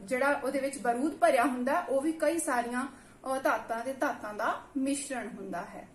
ਜਿਹੜਾ ਉਹਦੇ ਵਿੱਚ ਬਾਰੂਦ ਭਰਿਆ ਹੁੰਦਾ ਉਹ ਵੀ ਕਈ ਸਾਰੀਆਂ ਧਾਤਾਂ ਤੇ ਧਾਤਾਂ ਦਾ ਮਿਸ਼ਰਣ ਹੁੰਦਾ ਹੈ।